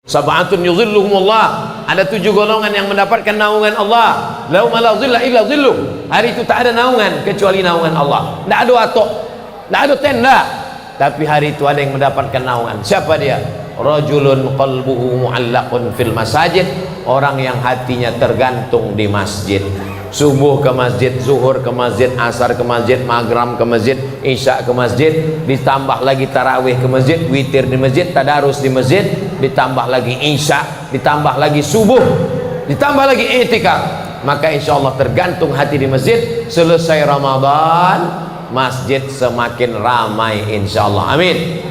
Sab'atun yuzilluhumullah, ada 7 golongan yang mendapatkan naungan Allah. Lauma la zilla illa zilluh, hari itu tak ada naungan kecuali naungan Allah. Tidak ada atok, tidak ada tenda, tapi hari itu ada yang mendapatkan naungan. Siapa dia? Rajulun qalbuhu mu'allaqun fil masajid, orang yang hatinya tergantung di masjid. Subuh ke masjid, zuhur ke masjid, asar ke masjid, maghrib ke masjid, isya ke masjid, ditambah lagi tarawih ke masjid, witir di masjid, tadarus di masjid, ditambah lagi isya, ditambah lagi subuh, ditambah lagi i'tikaf. Maka insya Allah tergantung hati di masjid. Selesai Ramadan, masjid semakin ramai insya Allah. Amin.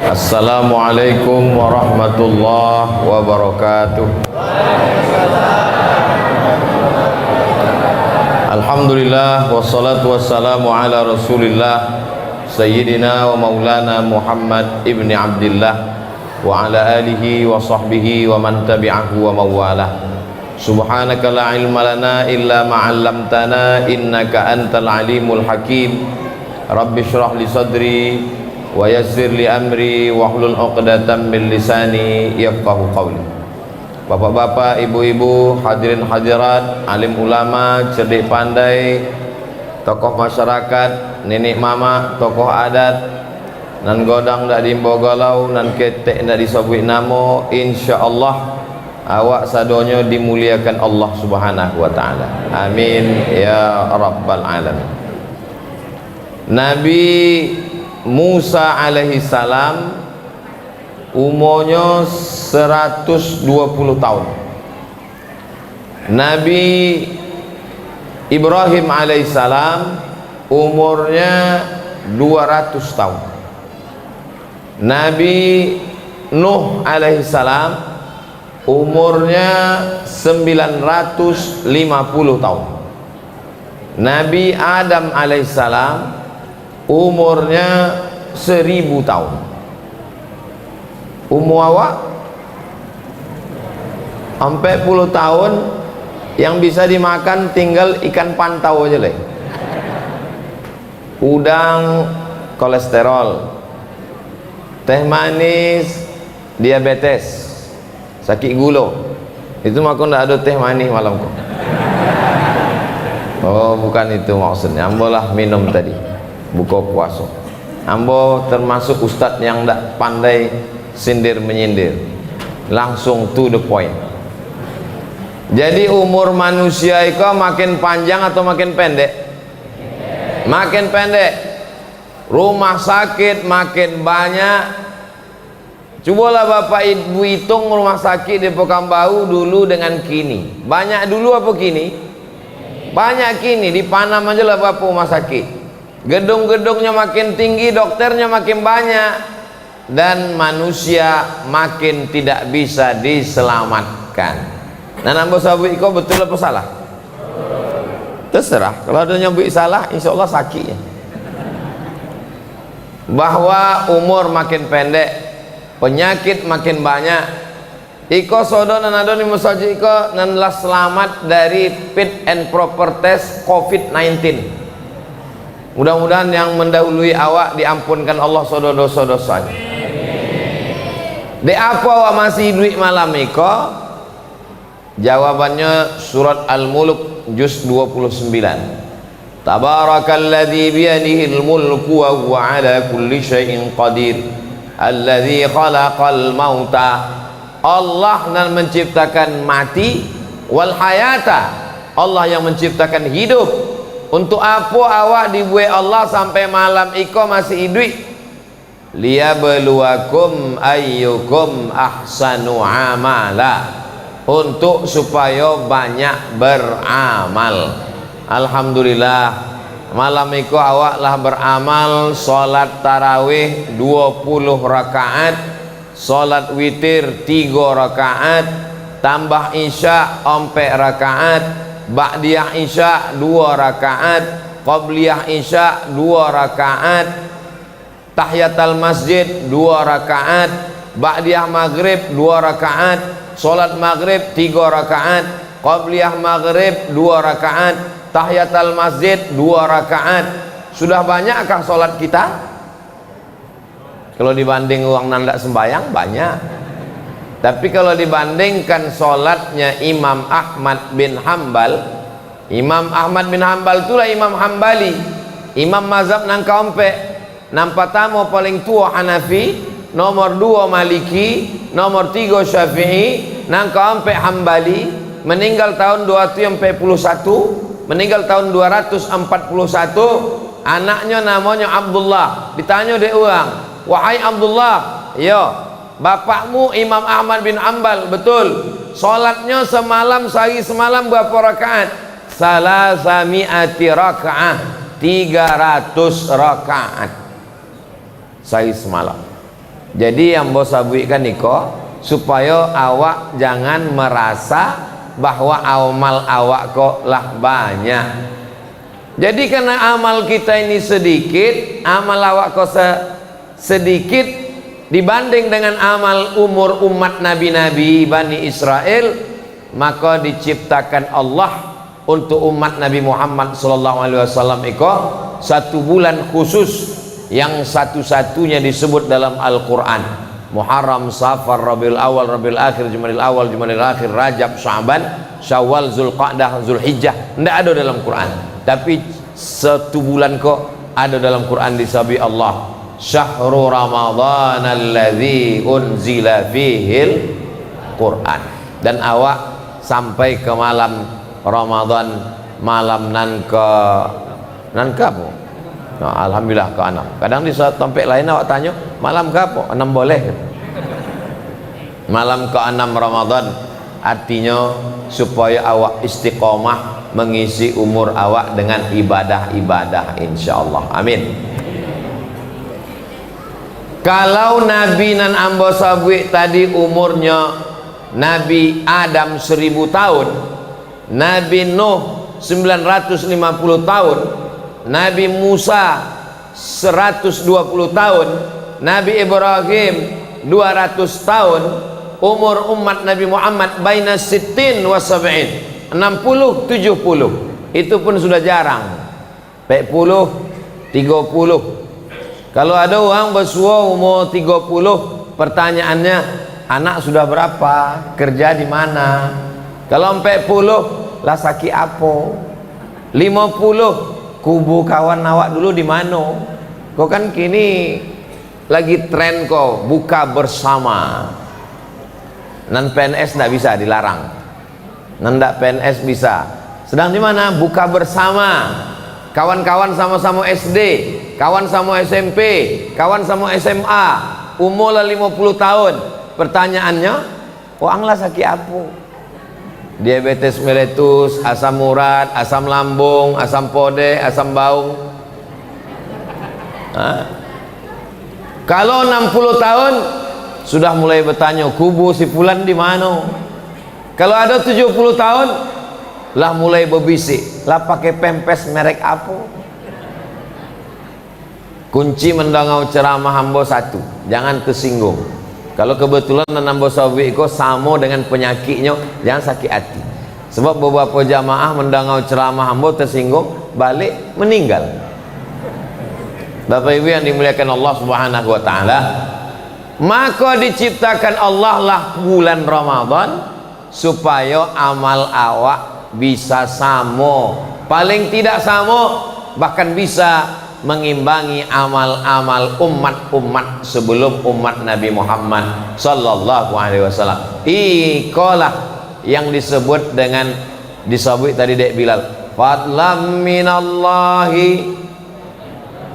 Assalamualaikum warahmatullahi wabarakatuh. Alhamdulillah wassalatu wassalamu ala Rasulillah Sayyidina wa Maulana Muhammad ibni Abdillah wa ala alihi wa sahbihi wa man tabi'ahu wa mawalah. Subhanaka la ilma lana illa ma 'allamtana innaka antal alimul hakim. Rabbi shrah li sadri wa yassir li amri wahlul 'uqdatam min lisani yafqahu qawli. Bapak-bapak, ibu-ibu, hadirin hadirat, alim ulama, cerdik pandai, tokoh masyarakat, nenek mama, tokoh adat, nan godang dak dimbo galau, nan ketek dak disebut namo, insyaallah awak sadonyo dimuliakan Allah Subhanahu wa taala. Amin ya rabbal alamin. Nabi Musa alaihi salam umurnya 120 tahun. Nabi Ibrahim alaihi salam umurnya 200 tahun. Nabi Nuh alaihi salam umurnya 950 tahun. Nabi Adam alaihi salam umurnya 1000 tahun. Umur awak sampai 10 tahun, yang bisa dimakan tinggal ikan pantau aja leh. Udang kolesterol, teh manis diabetes, sakit gula. Itu mah aku ndak ada teh manis malam kok. Oh, bukan itu maksudnya. Ambo lah minum tadi buka puasa. Ambo termasuk ustadz yang ndak pandai sindir menyindir, langsung to the point. Jadi umur manusia itu makin panjang atau makin pendek? Makin pendek. Rumah sakit makin banyak. Cobalah bapak ibu hitung rumah sakit di Pekanbaru dulu dengan kini. Banyak dulu apa kini? Banyak kini. Di Panam aja lah bapak rumah sakit. Gedung-gedungnya makin tinggi, dokternya makin banyak, dan manusia makin tidak bisa diselamatkan. Nah, nambah sabuk iko betul apa salah? Terserah. Kalau ada nyambut salah, insya Allah sakit ya. Bahwa umur makin pendek, penyakit makin banyak. Iko sodo nan ado ni musaji iko nan lah selamat dari fit and proper test COVID-19. Mudah-mudahan yang mendahului awak diampunkan Allah sodo dosa-dosanya. De apa awak masih duit malam iko? Jawabannya surat Al-Mulk juz 29. Tabarakalladzi biyadihil mulku wa huwa ala kulli syai'in qadir. Alladzi khalaqal mauta. Allah yang menciptakan mati wal hayata. Allah yang menciptakan hidup. Untuk apa awak dibuat Allah sampai malam iko masih hidup? Liyabluwakum ayyukum ahsanu amala, untuk supaya banyak beramal. Alhamdulillah malam itu awak lah beramal salat tarawih 20 rakaat, salat witir 3 rakaat, tambah isya 4 rakaat, ba'diyah isya 2 rakaat, qabliyah isya 2 rakaat, tahiyatul masjid 2 rakaat, ba'diyah maghrib 2 rakaat, salat maghrib 3 rakaat, qabliyah maghrib 2 rakaat, tahiyatul masjid 2 rakaat. Sudah banyakkah sholat kita? Kalau dibanding uang nanda sembayang banyak. Tapi kalau dibandingkan sholatnya Imam Ahmad bin Hambal, Imam Ahmad bin Hambal itulah Imam Hambali, imam mazhab nang kaompe, nang pertama paling tua Hanafi, nomor 2 Maliki, nomor 3 Syafi'i, nang kaompe Hambali, meninggal tahun 241, meninggal tahun 241. Anaknya namanya Abdullah. Ditanya dia orang, wahai Abdullah, yo, bapakmu Imam Ahmad bin Hambal, betul, sholatnya semalam sehari semalam berapa rakaat? Salasami'ati rakaat, 300 rakaat sehari semalam. Jadi yang bos abuikan niko, supaya awak jangan merasa bahwa amal awak kok lah banyak. Jadi karena amal kita ini sedikit, amal awak kok sedikit dibanding dengan amal umur umat nabi-nabi Bani Israel, maka diciptakan Allah untuk umat Nabi Muhammad SAW itu 1 bulan khusus yang satu-satunya disebut dalam Al-Quran. Muharram, Safar, Rabiul Awal, Rabiul Akhir, Jumadil Awal, Jumadil Akhir, Rajab, Sya'ban, Syawal, Zulqa'dah, Zulhijjah, tidak ada dalam Quran. Tapi 1 bulan kok ada dalam Quran disebut Allah. Syahrul Ramadhan alladzi unzila fihil Quran. Dan awak sampai ke malam Ramadan, malam nan ke apa? Nah, alhamdulillah ke 6. Kadang di saat tempat lain awak tanya, malam ke apa? 6 boleh. Malam ke 6 Ramadan, artinya supaya awak istiqomah mengisi umur awak dengan ibadah-ibadah, insyaallah. Amin. Kalau Nabi nan ambo sabwi tadi umurnya Nabi Adam 1000 tahun, Nabi Nuh 950 tahun, Nabi Musa 120 tahun, Nabi Ibrahim 200 tahun, umur umat Nabi Muhammad baina sittin wa sab'in, 60 70, itu pun sudah jarang. 40 30. Kalau ada orang bersua umur 30, pertanyaannya, anak sudah berapa, kerja di mana? Kalau 40 lah sakit apa? 50 kubu kawan awak dulu di mana? Kau kan kini lagi tren kau buka bersama. Non PNS tidak bisa dilarang. Nendak PNS bisa. Sedang di mana? Buka bersama. Kawan-kawan sama-sama SD, kawan sama SMP, kawan sama SMA, umur 50 tahun. Pertanyaannya, orang lah sakit apa? Diabetes mellitus, asam urat, asam lambung, asam pode, asam baung. Kalau 60 tahun sudah mulai bertanya, kubu si fulan di mana? Kalau ada 70 tahun lah mulai berbisik, lah pakai pempes merek apa? Kunci mendengar ceramah hamba satu, jangan tersinggung. Kalau kebetulan nambah sawi itu sama dengan penyakitnya, jangan sakit hati. Sebab beberapa jamaah mendengar ceramah hamba tersinggung, balik meninggal. Bapak Ibu yang dimuliakan Allah Subhanahu wa taala, maka diciptakan Allah lah bulan Ramadan supaya amal awak bisa sama, paling tidak sama, bahkan bisa mengimbangi amal-amal umat-umat sebelum umat Nabi Muhammad sallallahu alaihi wasallam. Ikolah yang disebut dengan disebut tadi Dek Bilal, fadlam minallahi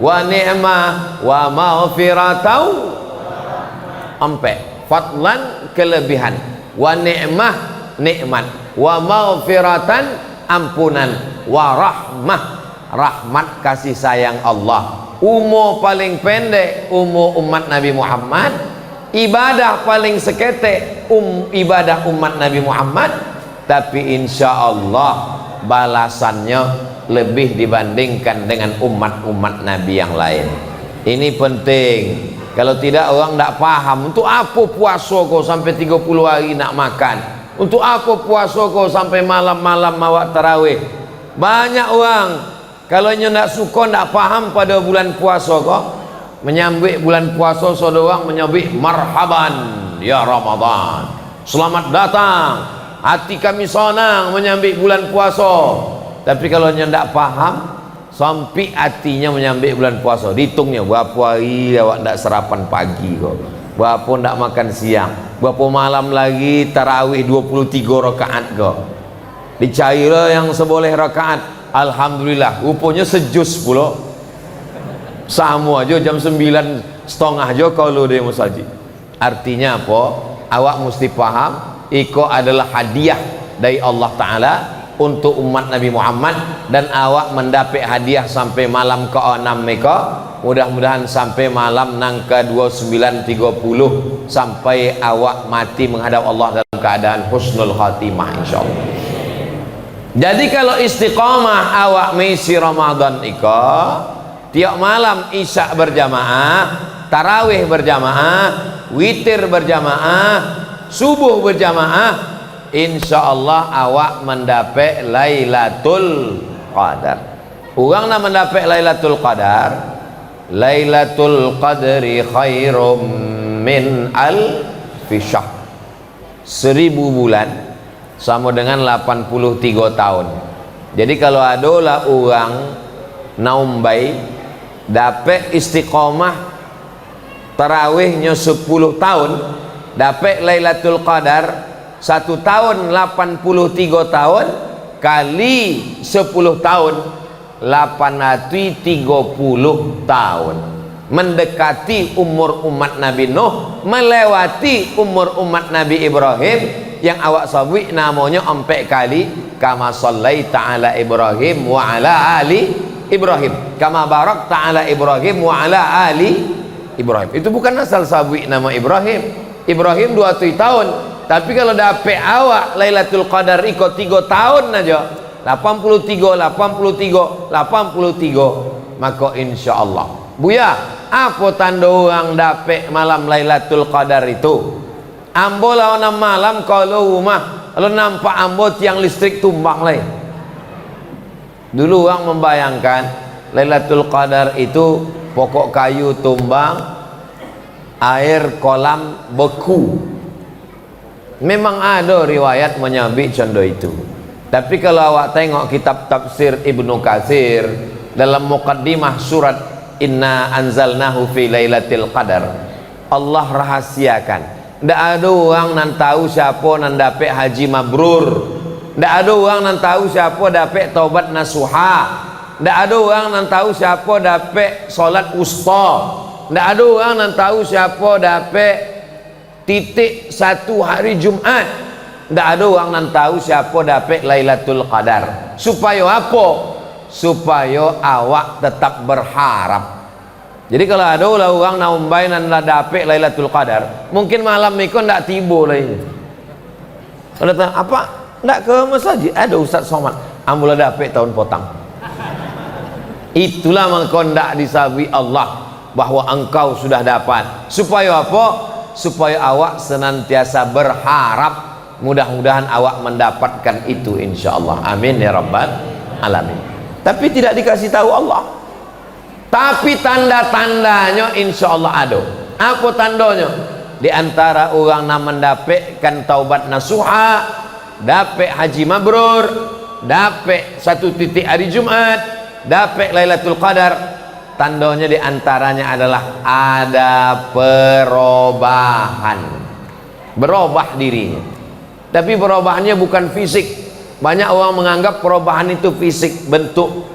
wa ni'mah wa maghfiratau, ampe fadlan kelebihan, wa ni'mah nikmat, wa maghfiratan ampunan, wa rahmah rahmat kasih sayang Allah. Umur paling pendek umur umat Nabi Muhammad, ibadah paling seketek ibadah umat Nabi Muhammad, tapi insya Allah balasannya lebih dibandingkan dengan umat-umat Nabi yang lain. Ini penting. Kalau tidak orang tidak paham, untuk apa puasa kau sampai 30 hari nak makan? Untuk apa puasa kau sampai malam-malam awak tarawih? Banyak orang kalau ndak suka, ndak paham pada bulan puasa kok menyambut bulan puasa, seorang menyambut marhaban ya Ramadan, selamat datang, hati kami senang menyambut bulan puasa. Tapi kalau ndak paham sampai hatinya menyambut bulan puasa, dihitungnya berapa hari awak ndak sarapan pagi kok, berapa ndak makan siang, berapa malam lagi tarawih 23 rakaat kok. Dicarilah yang seboleh rakaat, alhamdulillah rupanya sejus pula sama aja jam 9:30 aja kalau dia masjid. Artinya apa? Awak mesti paham iko adalah hadiah dari Allah Ta'ala untuk umat Nabi Muhammad, dan awak mendapat hadiah sampai malam ke-6 mereka. Mudah-mudahan sampai malam nang ke-29:30 sampai awak mati menghadap Allah dalam keadaan husnul khatimah insyaallah. Jadi kalau istiqamah awak mengisi Ramadan iko tiap malam isya berjamaah, tarawih berjamaah, witir berjamaah, subuh berjamaah, insyaallah awak mendapat Lailatul Qadar. Orang nak mendapat Lailatul Qadar, Lailatul Qadri khairum min alfi syahr. 1000 bulan sama dengan 83 tahun. Jadi kalau adalah orang naumbai dapat istiqomah tarawihnya 10 tahun, dapat Lailatul Qadar 1 tahun 83 tahun kali 10 tahun 830 tahun, mendekati umur umat Nabi Nuh, melewati umur umat Nabi Ibrahim yang awak sabui namanya 4 kali, kama sallaita ala Ibrahim wa ala ali Ibrahim, kama barakta ala Ibrahim wa ala ali Ibrahim. Itu bukan asal sabui nama Ibrahim. Ibrahim 20 tahun, tapi kalau dapat awak Lailatul Qadar ikut 3 tahun aja, 83, maka insyaallah buya apa tanda orang dapat malam Lailatul Qadar itu? Ambo lawan malam kalau rumah kalau nampak ambo tiang listrik tumbang lain. Dulu orang membayangkan Lailatul Qadar itu pokok kayu tumbang, air kolam beku. Memang ada riwayat menyabit contoh itu. Tapi kalau awak tengok kitab tafsir Ibnu Katsir dalam muqaddimah surat Inna anzalnahu fi Lailatul Qadar, Allah rahasiakan. Tidak ada orang nan tahu siapa nan dapat haji mabrur. Tidak ada orang nan tahu siapa dapat taubat nasuha. Tidak ada orang nan tahu siapa dapat solat wusta. Tidak ada orang nan tahu siapa dapat titik 1 hari Jumat. Tidak ada orang nan tahu siapa dapat Lailatul Qadar. Supaya apa? Supaya awak tetap berharap. Jadi kalau ada orang naumbai nan la dapat Lailatul Qadar, mungkin malam itu ndak tiba lagi. Kalau datang apa? Ndak ke masjid, ada Ustaz Somad, ambil dapat tahun potang. Itulah mengkau ndak disabui Allah bahwa engkau sudah dapat. Supaya apa? Supaya awak senantiasa berharap, mudah-mudahan awak mendapatkan itu insyaallah. Amin ya rabbal alamin. Tapi tidak dikasih tahu Allah. Tapi tanda-tandanya insyaallah ada. Apa tandanya? Di antara orang yang mendapatkan taubat nasuha, dapat haji mabrur, dapat 1 titik hari Jumat, dapat Lailatul Qadar, tandanya di antaranya adalah ada perubahan, berubah dirinya. Tapi perubahannya bukan fisik. Banyak orang menganggap perubahan itu fisik, bentuk.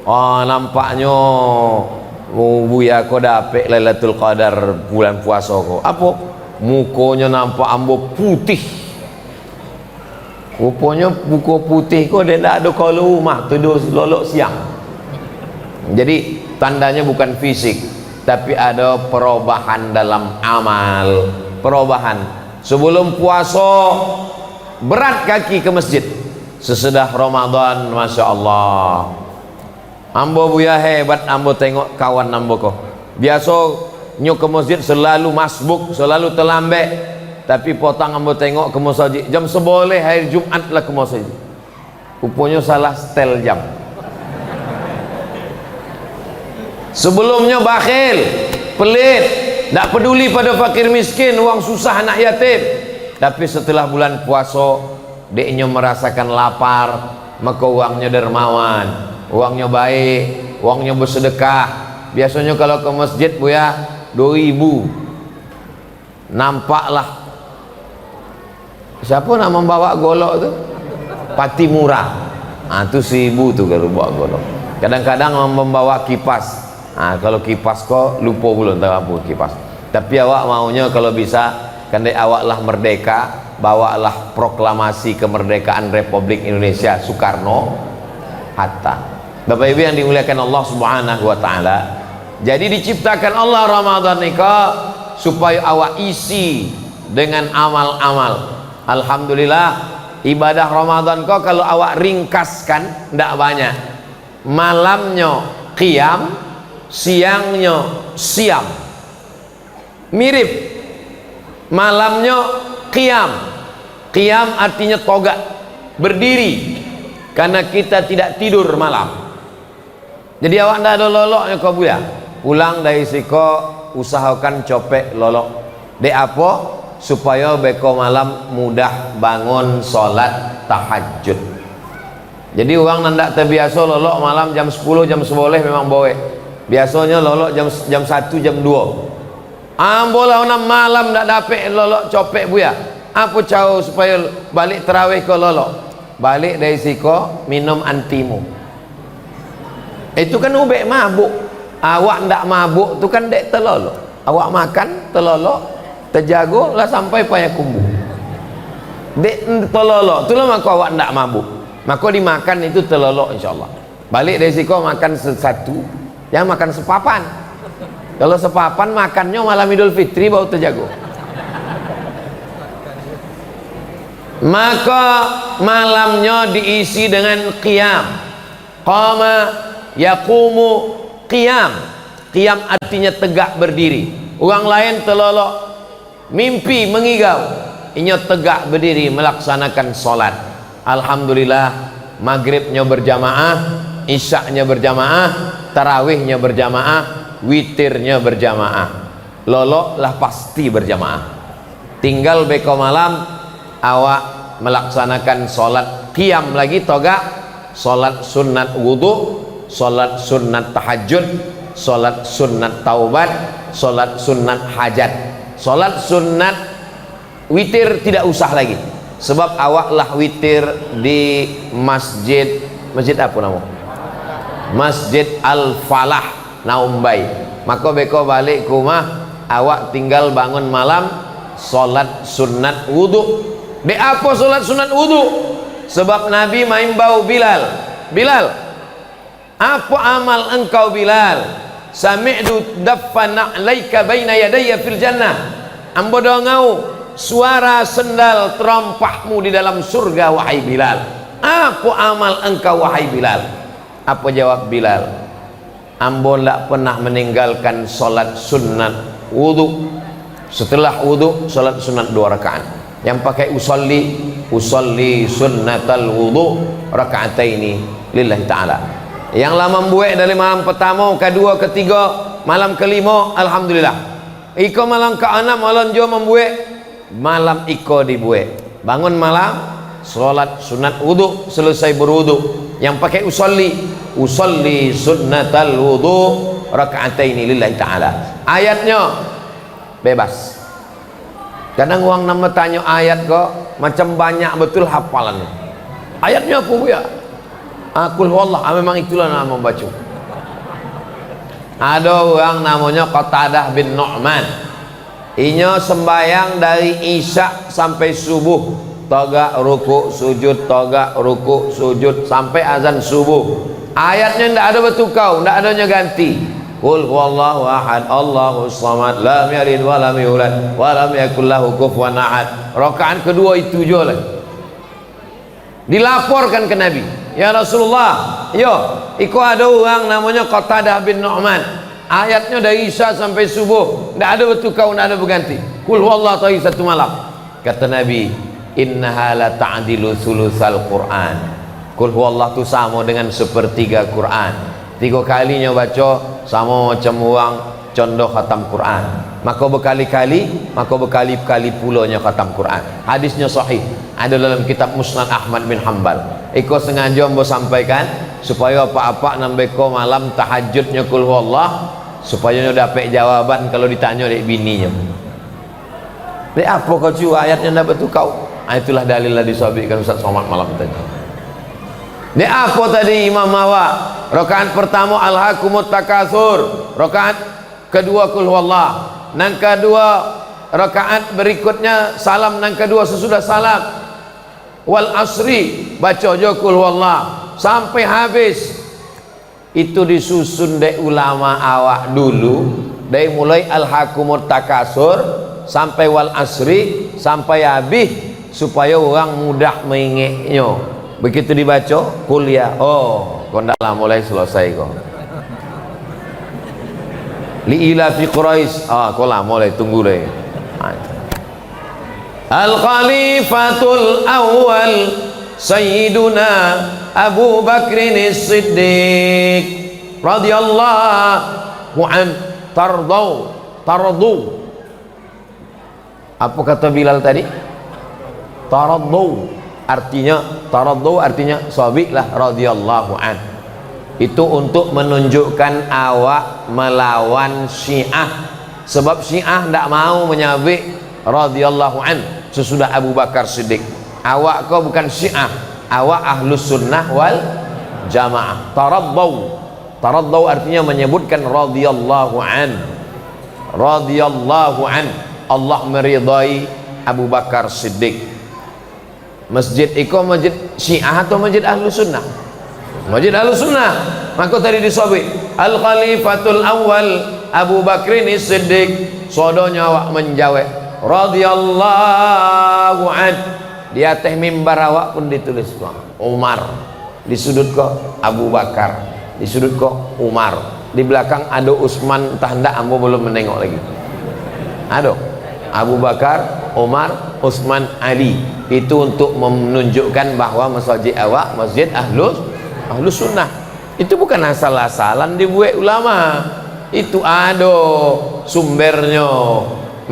Oh, nampaknya buya kau dapat Lailatul Qadar bulan puasa kau. Apa? Mukanya nampak ambo putih. Rupanya buku putih kau dia tak ada kalau rumah tidur lolok siang. Jadi tandanya bukan fisik, tapi ada perubahan dalam amal. Perubahan. Sebelum puasa berat kaki ke masjid. Sesudah Ramadan, masya Allah. Ambo buya hebat, ambo tengok kawan ambo kok. Biasa nyu ke masjid selalu masbuk, selalu terlambat. tapi potang ambo tengok ke masjid jam 11 hari Jumat lah ke masjid. Rupanya salah setel jam. Sebelumnya bakhil, pelit, tak peduli pada fakir miskin, uang susah anak yatim. Tapi setelah bulan puasa, deknya merasakan lapar, maka uangnya dermawan, uangnya baik, uangnya bersedekah. Biasanya kalau ke masjid bu ya 2.000, nampaklah siapa nak membawa golok tu? Pati murah. Itu 1.000 tu kalau bawa golok. Kadang-kadang membawa kipas. Kalau kipas kok lupa belum tahu apa kipas. Tapi awak maunya kalau bisa, kandai awaklah merdeka, bawalah proklamasi kemerdekaan Republik Indonesia Soekarno Hatta. Bapak Ibu yang dimuliakan Allah Subhanahu wa taala. Jadi diciptakan Allah Ramadan nikah supaya awak isi dengan amal-amal. Alhamdulillah ibadah Ramadan kok kalau awak ringkaskan ndak banyak. Malamnya qiyam, siangnya siam. Mirip. Malamnya qiyam. Qiyam artinya togak, berdiri. Karena kita tidak tidur malam. Jadi awak ndak ada loloknya kau buya. Pulang dari siko usahakan copek lolok. Dek apa? Supaya beko malam mudah bangun sholat tahajud. Jadi orang nandak terbiasa lolok malam jam 10 jam 11 memang boleh. Biasanya lolok jam 1 jam 2. Ambolah orang malam ndak dapat lolok copek buya. Apa cara supaya balik terawih ke lolok? Balik dari siko minum antimu. Itu kan ubek mabuk. Awak ndak mabuk tu kan dek telolok. Awak makan telolok, terjago lah sampai payah kumbu. Dek telolok itulah maka awak ndak mabuk. Maka dimakan itu telolok insyaallah. Balik dari siko makan satu, yang makan sepapan. Kalau sepapan makannya malam Idul Fitri baru terjago. Maka malamnya diisi dengan qiyam. Qama yaqumu qiyam. Qiyam artinya tegak berdiri. Orang lain telolok mimpi mengigau, inya tegak berdiri melaksanakan solat. Alhamdulillah maghribnya berjamaah, isyaknya berjamaah, tarawihnya berjamaah, witirnya berjamaah. Lolok lah pasti berjamaah. Tinggal beko malam awak melaksanakan solat qiyam lagi toga, solat sunat wudu, solat sunat tahajud, solat sunat taubat, solat sunat hajat. Solat sunat witir tidak usah lagi, sebab awaklah witir di masjid apa nama? Masjid Al-Falah Naumbai. Maka beko balik ke rumah awak tinggal bangun malam solat sunat wudu. De apa solat sunat wudu? Sebab Nabi maimbau Bilal, Bilal, apa amal engkau Bilal? Sami'tu daffana 'alaika baina yadayya fil jannah. Ambo dongau suara sendal terompahmu di dalam surga wahai Bilal. Apa amal engkau wahai Bilal? Apa jawab Bilal? Ambo tak pernah meninggalkan solat sunat wudu. Setelah wudu solat sunat 2 rakaat. Yang pakai usolli sunnatal wudu raka'ataini lillahi ta'ala. Yang lama membuat dari malam pertama, kedua, ketiga, malam kelima, alhamdulillah. Iko malam ke-6 malam jo membuat, malam iko dibuat. Bangun malam, solat sunat wudu, selesai berwudu. Yang pakai usolli sunnatal wudu raka'ataini lillahi ta'ala. Ayatnya bebas. Kadang orang nama tanya ayat kok macam banyak betul hafalan. Ayatnya apa ya? Qul huwallah, memang itulah nama membaca. Ada orang namanya Qatadah bin Nu'man. Inya sembayang dari isya sampai subuh, toga ruku sujud, toga ruku sujud sampai azan subuh. Ayatnya tidak ada bertukar, tidak adanya ganti. Qul huwallahu ahad, Allahus samad, lam yalid wa lam yulad wa lam yakul lahu kufuwan ahad. Rakaat kedua itu je lah. Dilaporkan ke Nabi, ya Rasulullah, yo, iko ada orang namanya Qatadah bin Nu'man. Ayatnya dari isya sampai subuh, tidak ada bertukar, tidak ada berganti. Qul huwallahu taala satu malam. Kata Nabi, innaha la ta'dilu sulusal Quran. Qul huwallah tu sama dengan sepertiga Quran. 3 kalinya baca sama macam orang contoh khatam Quran. Maka berkali-kali pulanya khatam Quran. Hadisnya sahih, ada dalam kitab Musnad Ahmad bin Hanbal. Iko sengaja mau sampaikan supaya apa-apa nambeko malam tahajudnya qul huwallah, supaya nyo dapat jawaban kalau ditanya oleh bininya. Dek apa kau cu ayatnya dapat tu kau? Itulah dalil lah disabitkan Ustaz Somad malam tadi. Dek apa tadi Imam awak? Rakaat pertama alhaakumut takatsur, rakaat kedua qul huwallah, nang kedua rakaat berikutnya salam, nang kedua sesudah salam wal asri baca je qul huwallah sampai habis. Itu disusun dek ulama awak dulu dari mulai alhaakumut takatsur sampai wal asri sampai habis, supaya orang mudah mengingatnya. Begitu dibaca kuliah, oh kau dah lah mulai selesai kau. Li ila fi Quraisy, kau lah mulai tunggu deh. Al Khalifatul Awwal Sayyiduna Abu Bakrin As-Siddiq radhiyallahu an tardu. Apa kata Bilal tadi? Taraddu artinya sahabilah radhiyallahu an. Itu untuk menunjukkan awak melawan Syiah, sebab Syiah tidak mau menyabik radhiyallahu an sesudah Abu Bakar Siddiq. Awak kau bukan Syiah, awak ahlus sunnah wal jamaah. Taraddu artinya menyebutkan radhiyallahu an. Allah meridai Abu Bakar Siddiq. Masjid itu masjid Syiah atau masjid Ahlus Sunnah? Masjid Ahlus Sunnah. Maka tadi disebut Al Khalifatul Awwal Abu Bakrin Siddiq. Sodonya awak menjawab radhiyallahu an. Di atas mimbar awak pun ditulis Umar, di sudut kok Abu Bakar, di sudut kok Umar, di belakang ada Utsman, entah hendak ambo belum menengok lagi. Ada Abu Bakar, Umar, Utsman, Ali. Itu untuk menunjukkan bahwa masjid awak masjid ahlus sunnah. Itu bukan asal-asalan dibuat ulama, itu ada sumbernya.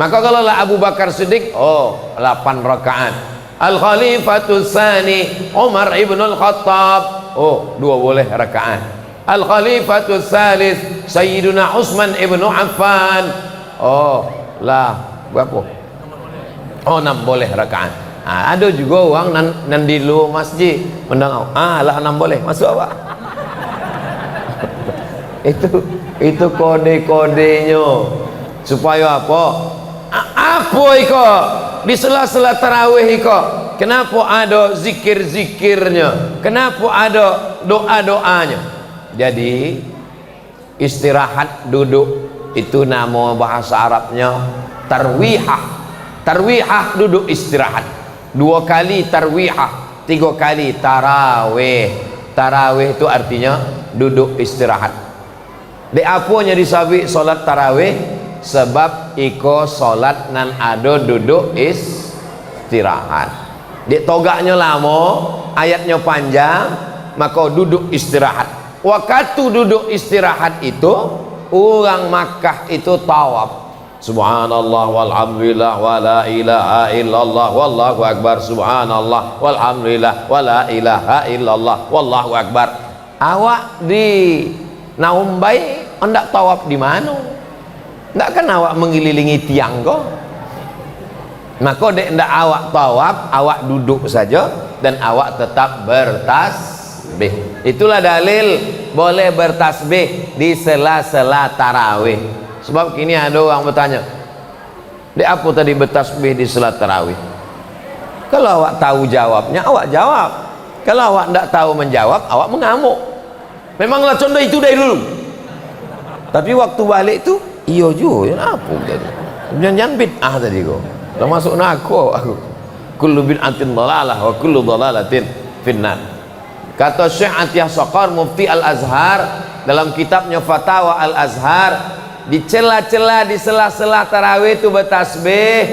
Maka kalau lah Abu Bakar Siddiq, 8 rakaat. Al Khalifatus Tsani Umar ibn al-Khattab, 2 boleh rakaat. Al Khalifatus Tsalits Sayyiduna Utsman ibn Affan, berapa? 6 boleh rakaat. Ada juga orang nan di luar masjid mendang, lah 6 boleh masuk awak. itu kode-kodenya supaya apa? Apa iko di sela-sela tarawih iko? Kenapa ada zikir-zikirnya? Kenapa ada doa-doanya? Jadi istirahat duduk itu nama bahasa Arabnya tarwihah. Tarwihah duduk istirahat. 2 kali tarwihah, 3 kali tarawih. Tarawih itu artinya duduk istirahat. Di apanya disabik solat tarawih? Sebab iko solat nan ada duduk istirahat. Di togaknya lama, ayatnya panjang, maka duduk istirahat. Waktu duduk istirahat itu orang Makkah itu tawaf. Subhanallah walhamdulillah wa la ilaha illallah wallahu akbar. Subhanallah walhamdulillah wa la ilaha illallah wallahu akbar. Awak di Naumbai hendak tawaf di mana? Enggak kan awak mengelilingi tiang kok. Maka dek ndak awak tawaf, awak duduk saja dan awak tetap bertasbih. Itulah dalil boleh bertasbih di sela-sela tarawih. Sebab kini ada orang bertanya, dek apa tadi bertasbih di sela tarawih? Kalau awak tahu jawabnya, awak jawab. Kalau awak ndak tahu menjawab, awak mengamuk. Memanglah contoh itu dari dulu. Tapi waktu balik itu iya juga, apa tadi? Jangan bid'ah tadi kok. Dah masuk neraka aku. Kullu bid'atin dhalalah wa kullu dhalalatin finnar. Kata Syekh Atiyah Saqar Mufti Al-Azhar dalam kitabnya Fatawa Al-Azhar, di cela-cela di sela-sela tarawih itu bertasbih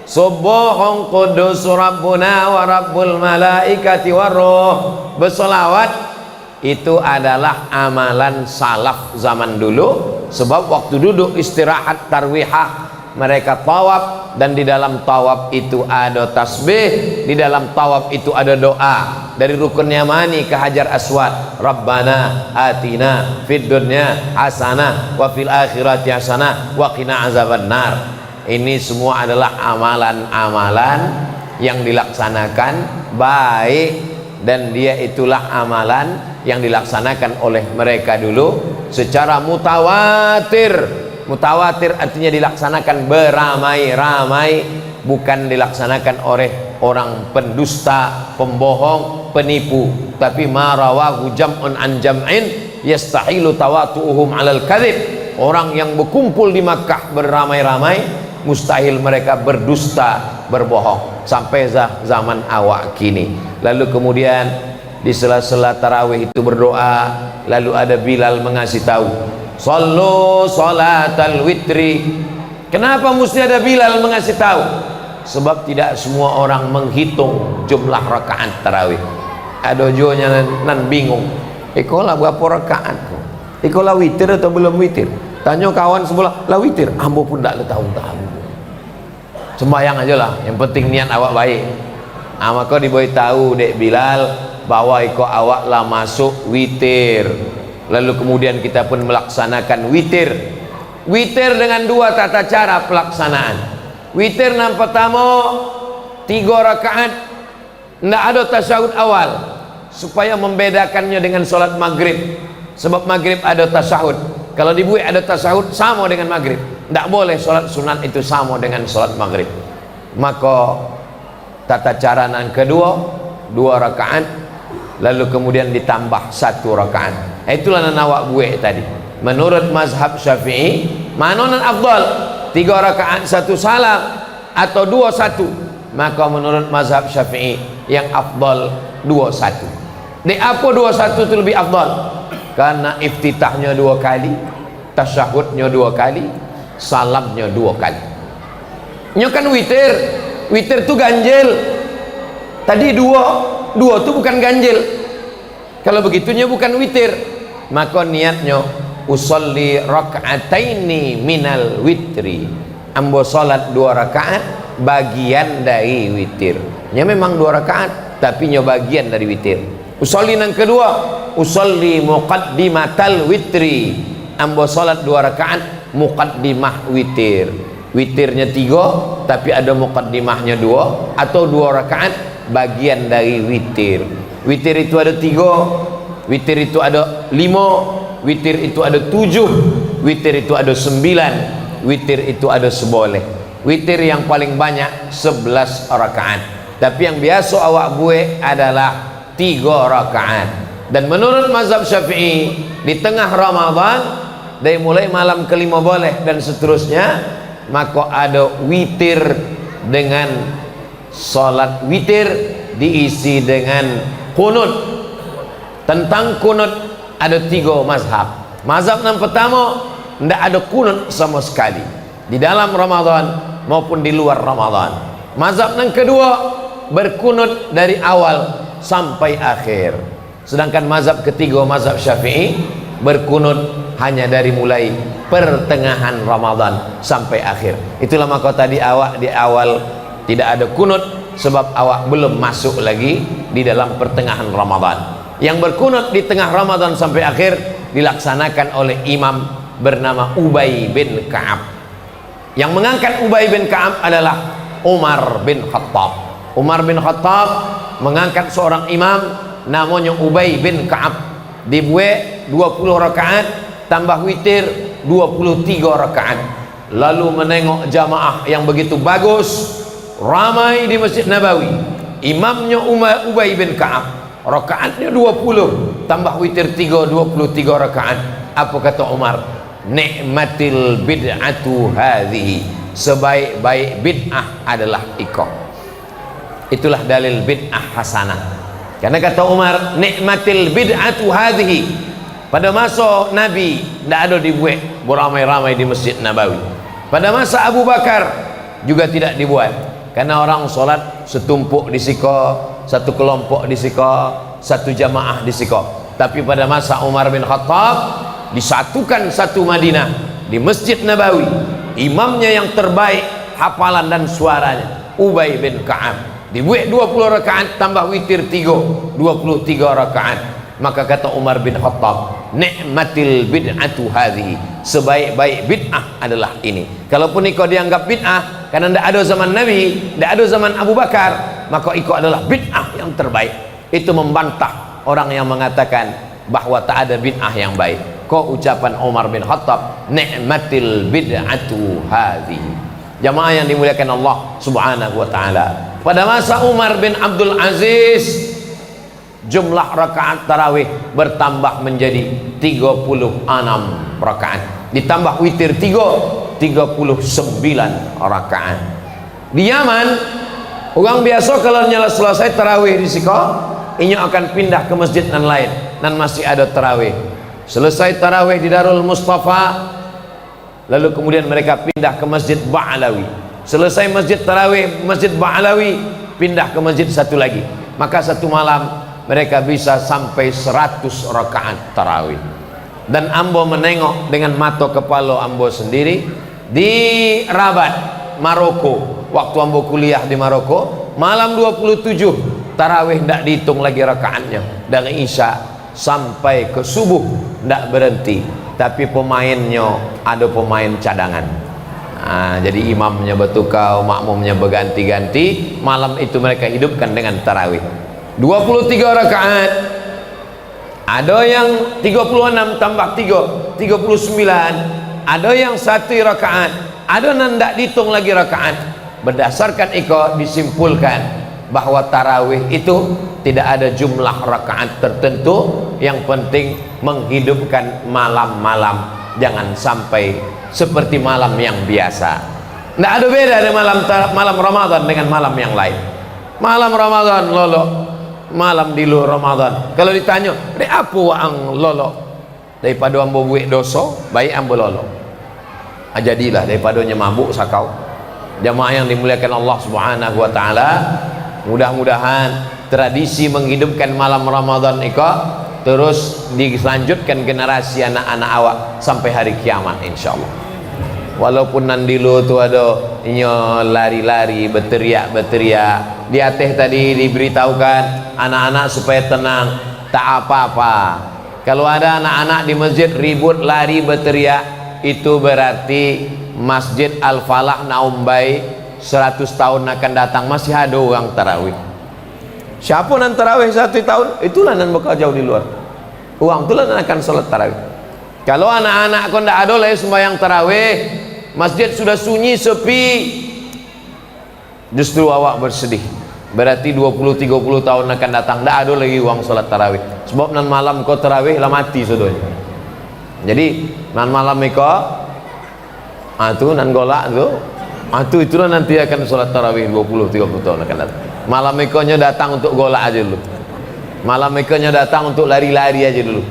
Subuhun qudus rabbuna wa rabbul malaikati waruh. Bersolawat itu adalah amalan salaf zaman dulu, sebab waktu duduk istirahat tarwihah mereka tawaf, dan di dalam tawaf itu ada tasbih, di dalam tawaf itu ada doa dari rukun yamani ke hajar aswad. Rabbana atina fid dunya hasanah wa fil akhirati hasanah wa qina azabannar. Ini semua adalah amalan-amalan yang dilaksanakan baik, dan dia itulah amalan yang dilaksanakan oleh mereka dulu secara mutawatir. Mutawatir artinya dilaksanakan beramai-ramai, bukan dilaksanakan oleh orang pendusta, pembohong, penipu. Tapi marawahu jam'un an jam'in yastahilu tawatu'uhum 'alal kadhib. Orang yang berkumpul di Makkah beramai-ramai, mustahil mereka berdusta, berbohong sampai zaman awak kini. Lalu kemudian di sela-sela tarawih itu berdoa, lalu ada Bilal mengasih tahu, sallu salatal witri. Kenapa mesti ada Bilal mengasih tahu? Sebab tidak semua orang menghitung jumlah rakaat tarawih. Ada jonya nan bingung, ikola berapa rakaat, ikola witir atau belum witir. Tanya kawan sebelah, lah witir, ambo pun tak tahu. Sembahyang aja lah, yang penting niat awak baik. Maka diboy tahu dek Bilal bahwa iko awak lah masuk witir. Lalu kemudian kita pun melaksanakan witir. Witir dengan dua tata cara pelaksanaan. Witir yang pertama 3 rakaat, tidak ada tasyahud awal, supaya membedakannya dengan sholat maghrib. Sebab maghrib ada tasyahud. Kalau dibuat ada tasyahud sama dengan maghrib. Tidak boleh sholat sunat itu sama dengan sholat maghrib. Maka tata cara yang kedua 2 rakaat, lalu kemudian ditambah 1 rakaat. Itulah yang awak buat tadi. Menurut mazhab Syafi'i, mana yang afdal? 3 rakaat 1 salam atau 2 1? Maka menurut mazhab Syafi'i yang afdal 2 1. Di apa 2 1 itu lebih afdal? Karena iftitahnya 2 kali, tasyahudnya 2 kali, salamnya 2 kali. Nya kan witir. Witir itu ganjil. Tadi 2 itu bukan ganjil. Kalau begitunya bukan witir. Maka niatnya usolli raka'ataini minal witri. Ambo salat 2 rakaat bagian dari witir. Nya memang 2 rakaat, tapi nya bagian dari witir. Usolli yang kedua, usolli muqaddimatal witri. Ambo salat 2 rakaat muqaddimah witir. Witirnya 3, tapi ada muqaddimahnya 2, atau 2 rakaat bagian dari witir. Witir itu ada 3, witir itu ada 5, witir itu ada 7, witir itu ada 9, witir itu ada 11. Witir yang paling banyak 11 rakaat. Tapi yang biasa awak buat adalah 3 rakaat. Dan menurut mazhab Syafi'i, di tengah Ramadan, dari mulai malam kelima boleh dan seterusnya, maka ada witir dengan salat witir diisi dengan kunut. Tentang kunut ada 3 mazhab. Mazhab yang pertama, tidak ada kunut sama sekali di dalam Ramadan maupun di luar Ramadan. Mazhab yang kedua, berkunut dari awal sampai akhir. Sedangkan mazhab ketiga, mazhab Syafi'i, berkunut hanya dari mulai pertengahan Ramadan sampai akhir. Itulah maka tadi awak di awal tidak ada kunut, sebab awak belum masuk lagi di dalam pertengahan Ramadan. Yang berkunut di tengah Ramadan sampai akhir dilaksanakan oleh imam bernama Ubay bin Ka'ab. Yang mengangkat Ubay bin Ka'ab adalah Umar bin Khattab. Umar bin Khattab mengangkat seorang imam namanya Ubay bin Ka'ab. Dibuat 20 rakaat tambah witir 23 rakaat. Lalu menengok jamaah yang begitu bagus, ramai di Masjid Nabawi. Imamnya Ubay bin Ka'ab, rakaatnya 20 tambah witir 23 rakaat. Apa kata Umar? Ni'matil bid'atu hadhihi. Sebaik-baik bid'ah adalah iko. Itulah dalil bid'ah hasanah. Karena kata Umar, nikmatil bid'atu hadhihi. Pada masa Nabi tidak ada dibuat beramai-ramai di Masjid Nabawi. Pada masa Abu Bakar juga tidak dibuat. Karena orang sholat setumpuk di siko, satu kelompok di siko, satu jamaah di siko. Tapi pada masa Umar bin Khattab disatukan satu Madinah di Masjid Nabawi. Imamnya yang terbaik hafalan dan suaranya Ubay bin Ka'ab. Dibuat 20 rakaat tambah witir 3, 23 rakaat. Maka kata Umar bin Khattab, ni'matil bid'atu hadhihi, sebaik-baik bid'ah adalah ini. Kalaupun ikut dianggap bid'ah karena tidak ada zaman Nabi, tidak ada zaman Abu Bakar, maka ikut adalah bid'ah yang terbaik. Itu membantah orang yang mengatakan bahwa tak ada bid'ah yang baik. Kok ucapan Umar bin Khattab, ni'matil bid'atu hadhihi. Jamaah yang dimuliakan Allah subhanahu wa ta'ala, pada masa Umar bin Abdul Aziz jumlah rakaat tarawih bertambah menjadi 36 rakaat, ditambah witir 39 rakaat. Di Yaman orang biasa kalau nyala selesai tarawih di siko, ini akan pindah ke masjid yang lain dan masih ada tarawih. Selesai tarawih di Darul Mustafa, lalu kemudian mereka pindah ke Masjid Ba'alawi. Selesai masjid tarawih Masjid Ba'alawi, pindah ke masjid satu lagi. Maka satu malam mereka bisa sampai 100 rakaat tarawih. Dan ambo menengok dengan mata kepala ambo sendiri di Rabat, Maroko. Waktu ambo kuliah di Maroko, malam 27 tarawih tidak dihitung lagi rakaatnya, dari Isya sampai ke subuh tidak berhenti. Tapi pemainnya ada pemain cadangan. Jadi imamnya bertukar, makmumnya berganti-ganti. Malam itu mereka hidupkan dengan tarawih 23 rakaat. Ada yang 36 tambah 3, 39. Ada yang 1 rakaat. Ada yang tidak dihitung lagi rakaat. Berdasarkan itu disimpulkan bahwa tarawih itu tidak ada jumlah rakaat tertentu. Yang penting menghidupkan malam-malam, jangan sampai seperti malam yang biasa. Tidak ada beda dengan malam Ramadan dengan malam yang lain. Malam Ramadan lolo, malam di luar Ramadan. Kalau ditanya, apa ang lolo? Daripada ambo buat dosa, baik ambo lolo. Jadilah daripadanya mabuk sakau. Jamaah yang dimuliakan Allah subhanahu wa ta'ala, mudah-mudahan tradisi menghidupkan malam Ramadan itu terus dilanjutkan generasi anak-anak awak sampai hari kiamat insyaallah. Walaupun nandilu tu ada inyo lari-lari, berteriak-berteriak. Di atas tadi diberitahukan anak-anak supaya tenang, tak apa-apa. Kalau ada anak-anak di masjid ribut, lari, berteriak, itu berarti Masjid Al-Falah Naumbai 100 tahun akan datang masih ada orang tarawih. Siapa nan tarawih 1 tahun, itulah nan bakal jauh di luar. Uang itulah nan akan salat tarawih. Kalau anak-anak kau tidak ada lagi sembahyang tarawih, masjid sudah sunyi sepi, justru awak bersedih. Berarti 20-30 tahun akan datang tidak ada lagi uang salat tarawih. Sebab nan malam kau tarawih lah mati sudahnya. Jadi nan malam kau tu nan golak tu, itulah nanti akan salat tarawih 20-30 tahun akan datang. Malam ikonnya datang untuk golak aja dulu. Malam ikonnya datang untuk lari-lari aja dulu.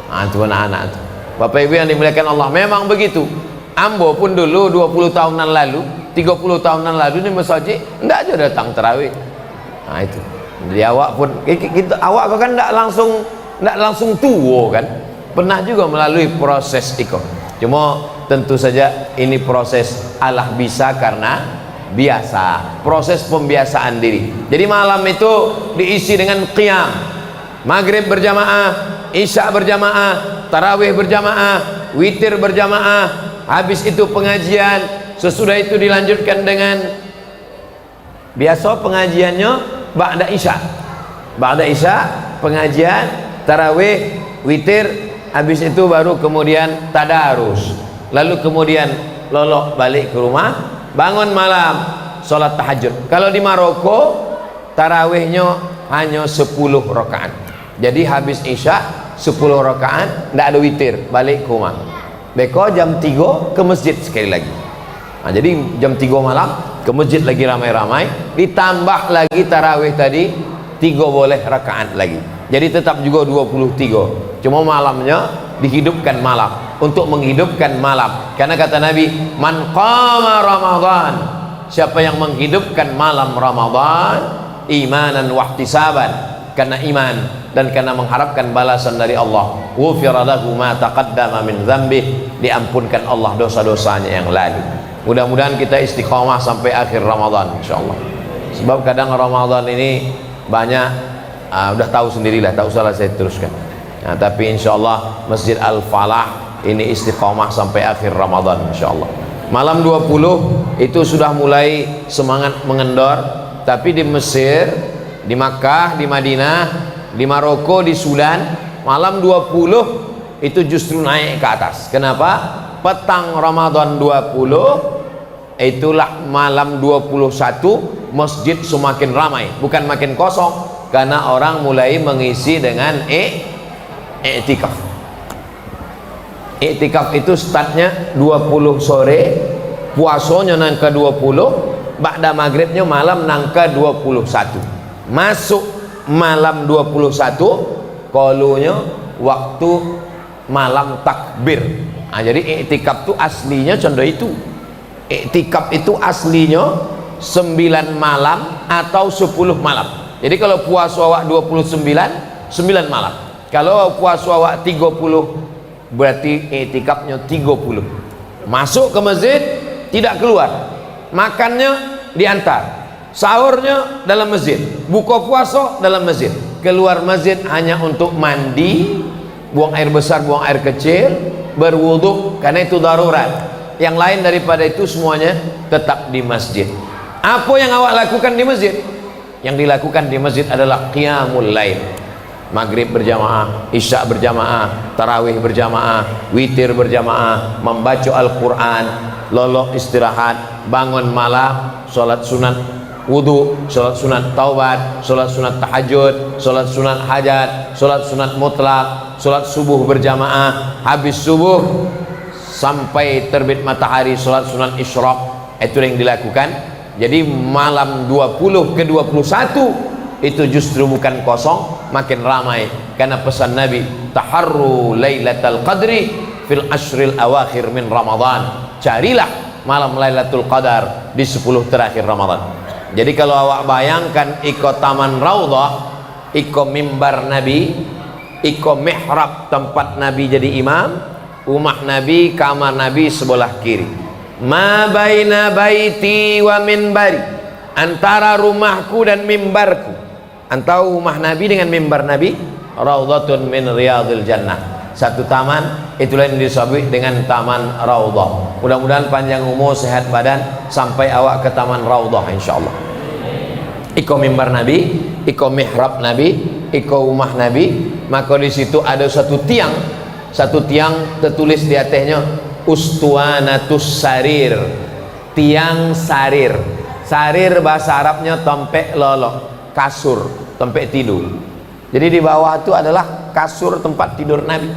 Itu anak-anak itu. Bapak Ibu yang dimuliakan Allah, memang begitu. Ambo pun dulu 20 tahunan lalu, 30 tahunan lalu di masjid enggak aja datang tarawih. Itu. Jadi awak pun awak kan enggak langsung tua kan. Pernah juga melalui proses itu. Cuma tentu saja ini proses Allah bisa karena biasa, proses pembiasaan diri. Jadi malam itu diisi dengan qiyam, maghrib berjamaah, isya berjamaah, tarawih berjamaah, witir berjamaah. Habis itu pengajian, sesudah itu dilanjutkan dengan biasa pengajiannya ba'da isya. Ba'da isya pengajian, tarawih, witir, habis itu baru kemudian tadarus. Lalu kemudian lolok balik ke rumah, bangun malam, sholat tahajud. Kalau di Maroko tarawihnya hanya 10 rakaat. Jadi habis isya 10 rakaat, tidak ada witir, balik ke rumah. Beko jam 3 ke masjid sekali lagi. Jadi jam 3 malam ke masjid lagi ramai-ramai, ditambah lagi tarawih tadi 3 boleh rakaat lagi. Jadi tetap juga 23. Cuma malamnya dihidupkan malam, untuk menghidupkan malam. Karena kata Nabi, man qama Ramadan, siapa yang menghidupkan malam Ramadan imanan wahtisaban, karena iman dan karena mengharapkan balasan dari Allah, ghufira lahu ma taqaddama min dzambih, diampunkan Allah dosa-dosanya yang lalu. Mudah-mudahan kita istiqomah sampai akhir Ramadan insyaallah. Sebab kadang Ramadan ini banyak udah tahu sendirilah, tak usahlah saya teruskan. Nah, tapi insyaallah Masjid Al-Falah ini istiqomah sampai akhir Ramadan insyaallah. Malam 20 itu sudah mulai semangat mengendor, tapi di Mesir, di Makkah, di Madinah, di Maroko, di Sudan, malam 20 itu justru naik ke atas. Kenapa? Petang Ramadan 20 itulah malam 21 masjid semakin ramai, bukan makin kosong, karena orang mulai mengisi dengan i'tikaf. I'tikaf itu startnya 20 sore, puasanya nang ke 20, ba'da maghribnya malam nang ke 21. Masuk malam 21 kolunya waktu malam takbir. Nah, jadi i'tikaf itu aslinya contoh itu. I'tikaf itu aslinya 9 malam atau 10 malam. Jadi kalau puasa awak 29, 9 malam. Kalau puasa awak 30, berarti i'tikafnya 30. Masuk ke masjid, tidak keluar. Makannya diantar, sahurnya dalam masjid, buka puasa dalam masjid. Keluar masjid hanya untuk mandi, buang air besar, buang air kecil, berwudu, karena itu darurat. Yang lain daripada itu semuanya tetap di masjid. Apa yang awak lakukan di masjid? Yang dilakukan di masjid adalah qiyamul lail. Maghrib berjamaah, isya berjamaah, tarawih berjamaah, witir berjamaah, membaca Al-Quran, lolok istirahat, bangun malam, sholat sunat wudu, sholat sunat taubat, sholat sunat tahajud, sholat sunat hajat, sholat sunat mutlak, sholat subuh berjamaah, habis subuh sampai terbit matahari, sholat sunat isyraq. Itu yang dilakukan. Jadi malam 20 ke 21 itu justru bukan kosong, makin ramai, karena pesan Nabi, taharru lailatul qadri fil ashril awakhir min Ramadan. Carilah malam Lailatul Qadar di 10 terakhir Ramadan. Jadi kalau awak bayangkan iko taman Raudhah, iko mimbar Nabi, iko mihrab tempat Nabi jadi imam, rumah Nabi, kamar Nabi sebelah kiri. Ma baina baiti wa minbari, antara rumahku dan mimbarku, antara rumah Nabi dengan mimbar Nabi, raudhatun min riyadil jannah, satu taman, itulah yang disebut dengan taman Raudhah. Mudah-mudahan panjang umur, sehat badan, sampai awak ke taman Raudhah insyaallah. Iko mimbar Nabi, iko mihrab Nabi, iko rumah Nabi. Maka di situ ada satu tiang tertulis di atasnya Ustuanatus Sarir, tiang sarir. Sarir bahasa Arabnya tempat lolok, kasur, tempat tidur. Jadi di bawah itu adalah kasur tempat tidur Nabi.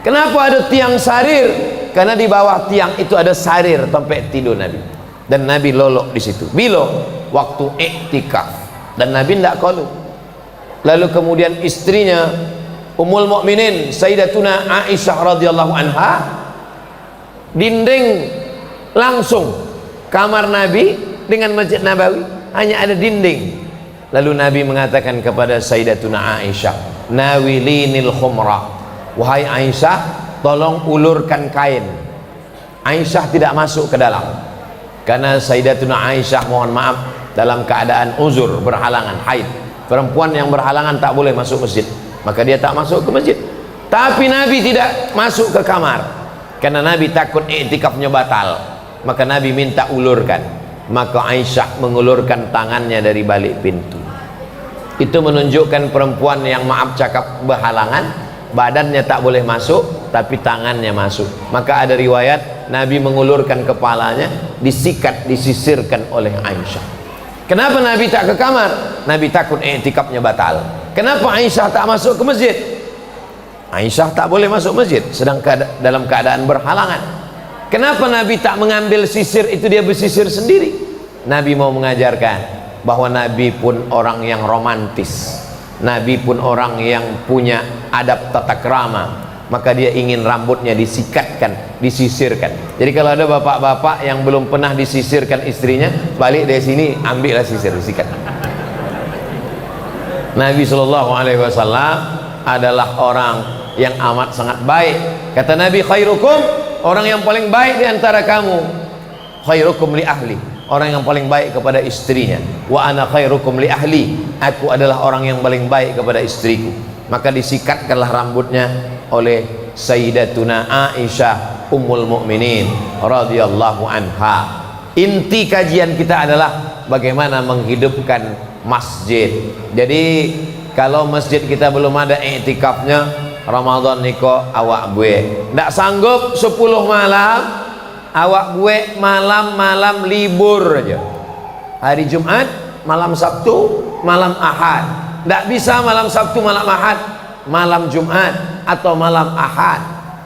Kenapa ada tiang sarir? Karena di bawah tiang itu ada sarir tempat tidur Nabi. Dan Nabi lolok di situ. Bila waktu iktikaf, dan Nabi tidak qalu. Lalu kemudian istrinya Ummul Mukminin Sayyidatuna Aisyah radhiyallahu anha, dinding langsung kamar Nabi dengan Masjid Nabawi hanya ada dinding. Lalu Nabi mengatakan kepada Sayyidatuna Aisyah, nawilinil khumra, wahai Aisyah, tolong ulurkan kain. Aisyah tidak masuk ke dalam karena Sayyidatuna Aisyah, mohon maaf, dalam keadaan uzur, berhalangan, haid. Perempuan yang berhalangan tak boleh masuk masjid, maka dia tak masuk ke masjid. Tapi Nabi tidak masuk ke kamar karena Nabi takut iktikafnya batal. Maka Nabi minta ulurkan, maka Aisyah mengulurkan tangannya dari balik pintu. Itu menunjukkan perempuan yang maaf cakap berhalangan, badannya tak boleh masuk tapi tangannya masuk. Maka ada riwayat Nabi mengulurkan kepalanya, disikat, disisirkan oleh Aisyah. Kenapa Nabi tak ke kamar? Nabi takut iktikafnya batal. Kenapa Aisyah tak masuk ke masjid? Aisyah tak boleh masuk masjid sedang dalam keadaan berhalangan. Kenapa Nabi tak mengambil sisir itu, dia bersisir sendiri? Nabi mau mengajarkan bahwa Nabi pun orang yang romantis, Nabi pun orang yang punya adab tata krama. maka dia ingin rambutnya disikatkan, disisirkan. Jadi kalau ada bapak-bapak yang belum pernah disisirkan istrinya, balik dari sini ambillah sisir, disikat. Nabi SAW adalah orang yang amat sangat baik. Kata Nabi, khairukum, orang yang paling baik di antara kamu, khairukum li ahli, orang yang paling baik kepada istrinya. Wa ana khairukum li ahli, aku adalah orang yang paling baik kepada istriku. Maka disikatkanlah rambutnya oleh Sayyidatuna Aisyah Ummul Mukminin radhiyallahu anha. Inti kajian kita adalah bagaimana menghidupkan masjid. Jadi kalau masjid kita belum ada iktikafnya, Ramadan niko awak gue ndak sanggup 10 malam, awak gue malam-malam libur aja. Hari Jumat, malam Sabtu, malam Ahad. Ndak bisa malam Sabtu, malam Ahad, malam Jumat atau malam Ahad.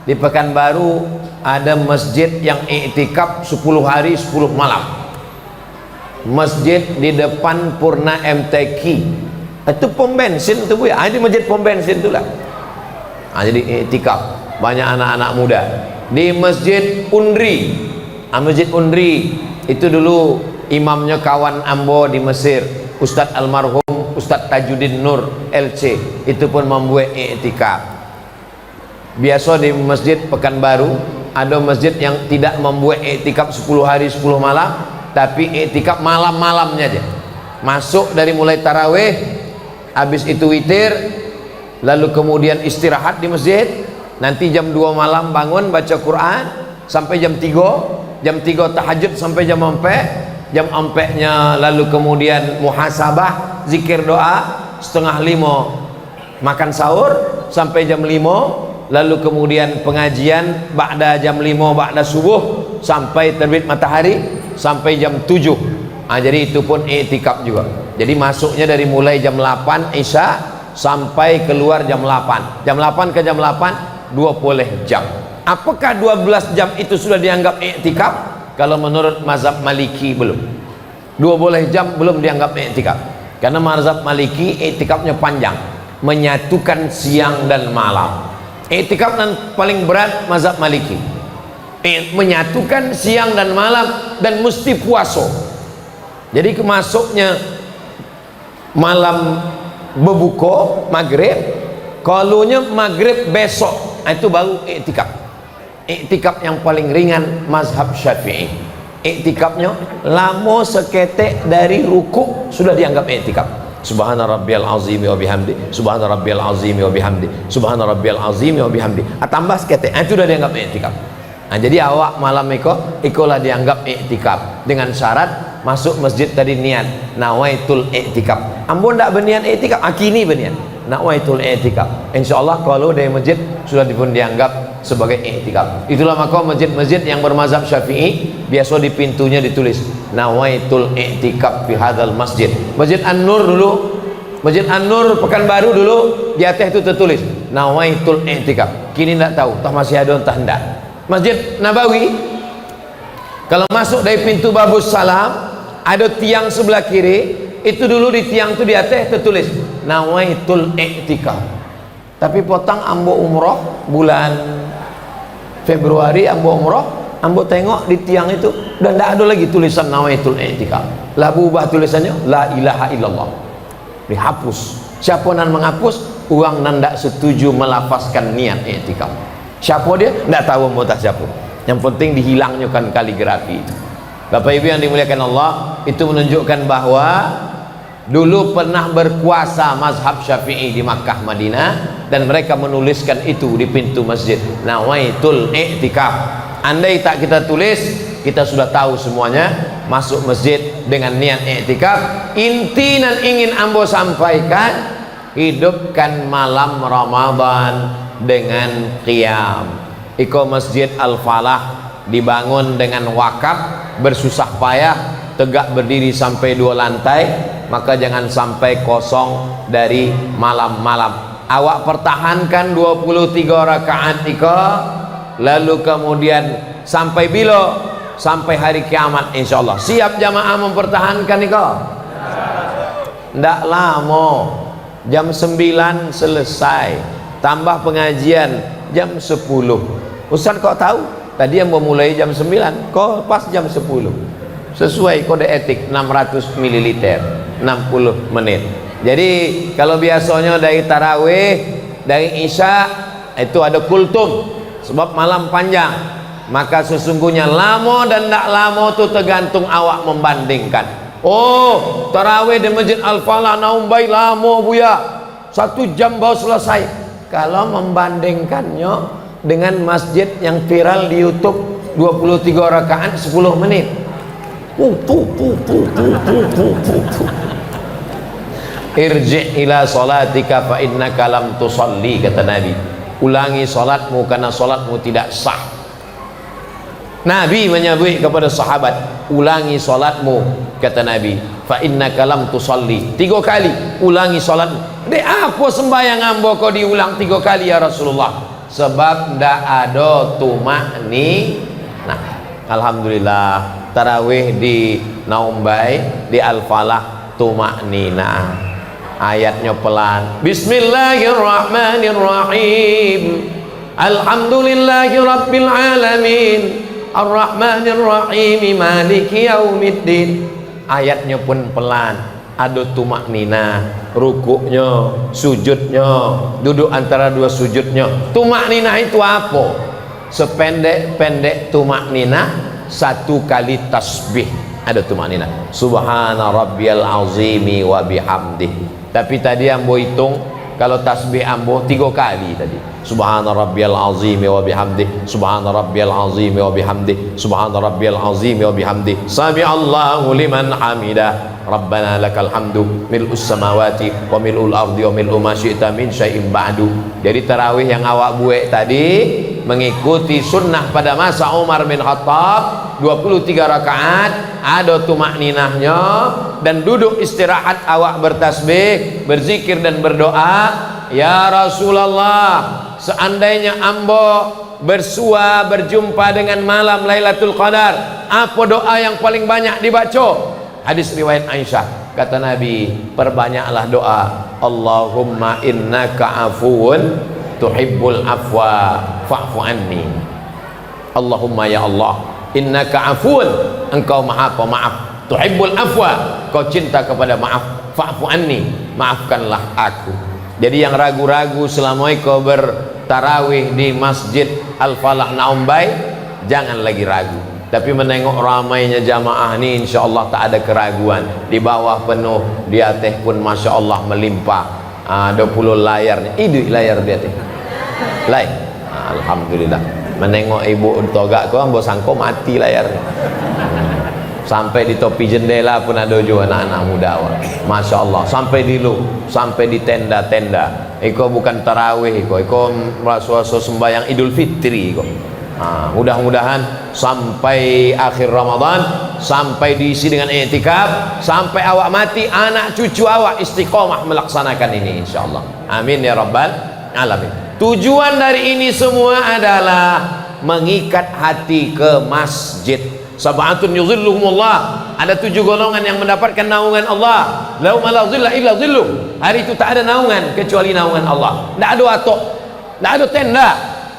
Di Pekanbaru ada masjid yang iktikaf 10 hari 10 malam. Masjid di depan Purna MTQ. Itu pom bensin tuh Bu ya. Di masjid pom bensin itulah. Jadi iktikaf banyak anak-anak muda. Di Masjid Undri. Masjid Undri itu dulu imamnya kawan Ambo di Mesir, Ustadz almarhum Ustadz Tajuddin Nur LC, itu pun membuat iktikaf. Biasa di Masjid Pekanbaru ada masjid yang tidak membuat iktikaf 10 hari 10 malam, tapi iktikaf malam-malamnya aja. Masuk dari mulai tarawih, habis itu witir, lalu kemudian istirahat di masjid, nanti jam 2 malam bangun baca Quran sampai jam 3, jam 3 tahajud sampai jam 4, jam 4-nya lalu kemudian muhasabah, zikir doa, setengah 5 makan sahur sampai jam 5, lalu kemudian pengajian ba'da jam 5 ba'da subuh sampai terbit matahari sampai jam 7. Jadi itu pun iktikaf juga. Jadi masuknya dari mulai jam 8 Isya sampai keluar jam 8. Jam 8 ke jam 8 20 jam. Apakah 12 jam itu sudah dianggap iktikaf? Kalau menurut mazhab Maliki belum. 20 jam belum dianggap iktikaf. Karena mazhab Maliki iktikafnya panjang, menyatukan siang dan malam. Iktikaf yang paling berat mazhab Maliki, menyatukan siang dan malam, dan mesti puasa. Jadi kemasuknya malam berbuka maghrib, kalunya maghrib besok, itu baru iktikaf. Iktikaf yang paling ringan mazhab Syafi'i, iktikafnya lama seketek dari ruku sudah dianggap iktikaf. Subhana rabbiyal azim wa bihamdi, subhana rabbiyal azim wa bihamdi, subhana rabbiyal azim wa bihamdi. Tambah seketek, itu sudah dianggap iktikaf. Jadi awak malam ikolah dianggap iktikaf dengan syarat masuk masjid tadi niat nawaitul iktikaf. Ambo ndak berniat iktikaf, kini berniat nawaitul iktikaf. Insyaallah kalau dari masjid sudah pun dianggap sebagai iktikaf. Itulah maka masjid-masjid yang bermazhab Syafi'i biasa di pintunya ditulis nawaitul iktikaf fi hadzal masjid. Masjid An-Nur dulu, Masjid An-Nur Pekanbaru dulu di atas itu tertulis nawaitul iktikaf. Kini enggak tahu, entah masih ada entah enggak. Masjid Nabawi kalau masuk dari pintu Babus Salam ada tiang sebelah kiri, itu dulu di tiang itu di atas tertulis nawaitul iktikaf. Tapi potang ambo umroh bulan Februari, ambo umroh, ambo tengok di tiang itu udah tidak ada lagi tulisan nawaitul iktikaf. Lah ubah tulisannya la ilaha illallah, dihapus. Siapa nan menghapus? Uang nan tidak setuju melafazkan niat iktikaf. Siapa dia? Tidak tahu mau tak siapa. Yang penting dihilangnya kan kaligrafi itu. Bapak Ibu yang dimuliakan Allah, itu menunjukkan bahwa dulu pernah berkuasa mazhab Syafi'i di Makkah Madinah, dan mereka menuliskan itu di pintu masjid nawaitul iktikaf. Andai tak kita tulis, kita sudah tahu semuanya masuk masjid dengan niat iktikaf. Inti yang ingin ambo sampaikan, hidupkan malam Ramadan dengan qiyam. Iko Masjid Al-Falah dibangun dengan wakaf, bersusah payah, tegak berdiri sampai 2 lantai, maka jangan sampai kosong dari malam-malam. Awak pertahankan 23 rakaat iko, lalu kemudian sampai bila? Sampai hari kiamat insyaallah. Siap jamaah mempertahankan iko? Ndak lama, jam 9 selesai. tambah pengajian jam 10. Ustaz kok tahu? Tadi yang mau mulai jam 9, kok pas jam 10. Sesuai kode etik 600 ml 60 menit. Jadi kalau biasanya dari tarawih, dari isya itu ada kultum sebab malam panjang, maka sesungguhnya lama dan tidak lama itu tergantung awak membandingkan. Oh, tarawih di Masjid Al-Falah Naumbai lama buya, 1 jam baru selesai. Kalau membandingkannya dengan masjid yang viral di YouTube 23 rakaat 10 menit. Irji' ila salatika fa innaka lam tusalli, kata Nabi. Ulangi salatmu karena salatmu tidak sah. Nabi menyebut kepada sahabat, ulangi salatmu, kata Nabi, fa innaka lam tusalli. 3 kali ulangi salatmu. Dek apa sembahyang ambo kau diulang 3 kali ya Rasulullah? Sebab ndak ada tumakni. Nah, alhamdulillah tarawih di Naumbai di Al-Falah tumaknina. Ayatnya pelan. Bismillahirrahmanirrahim. Alhamdulillahi rabbil alamin. Ar-Rahmanir-Rahim. Maliki yaumiddin. Ayatnya pun pelan. Ada tumaknina, rukuknya, sujudnya, duduk antara 2 sujudnya. Tumaknina itu apa? Sependek-pendek tumaknina 1 kali tasbih. Ada tumaknina. Subhana rabbiyal azimi wa bihamdih. Tapi tadi ambo hitung, kalau tasbih ambo 3 kali tadi. Subhana rabbiyal azimi wa bihamdih. Subhana rabbiyal azimi wa bihamdih. Subhana rabbiyal azimi wa bihamdih. Sami Allahu liman hamidah. Rabbana lakal hamdu mil'us samawati wa mil'ul ardi wa mil'u ma syi'ta min syai'in ba'du. Jadi tarawih yang awak buat tadi mengikuti sunnah pada masa Umar bin Khattab 23 rakaat, ada tumakninahnya, dan duduk istirahat awak bertasbih, berzikir dan berdoa. Ya Rasulullah, seandainya ambo bersua berjumpa dengan malam Lailatul Qadar, apa doa yang paling banyak dibaca? Hadis riwayat Aisyah, kata Nabi, perbanyaklah doa, Allahumma innaka afuun tuhibbul afwa fa'fu anni. Allahumma ya Allah, innaka afuun, engkau maha pemaaf, tuhibbul afwa, kau cinta kepada maaf, fa'fu anni, maafkanlah aku. Jadi yang ragu-ragu selama kau bertarawih di Masjid Al-Falah Naumbai, jangan lagi ragu. Tapi menengok ramainya jamaah ni, insyaAllah tak ada keraguan. Di bawah penuh, di atas pun Masya Allah melimpah. 20 layarnya, ini layar di atas. Lain, alhamdulillah. Menengok ibu togak kau, ambo sangko mati layarnya. Sampai di topi jendela pun ada juga anak-anak muda. Masya Allah. Sampai di sampai di tenda-tenda. Iko bukan tarawih, iko merasa sembahyang Idul Fitri. Mudah-mudahan sampai akhir Ramadan, sampai diisi dengan i'tikaf, sampai awak mati, anak cucu awak istiqomah melaksanakan ini insyaallah. Amin ya rabbal alamin. Tujuan dari ini semua adalah mengikat hati ke masjid. Sab'atun yuzilluhumullah, ada 7 golongan yang mendapatkan naungan Allah. Lauma la zilla illa zilluh. Hari itu tak ada naungan kecuali naungan Allah. Tak ada atok, tak ada tenda,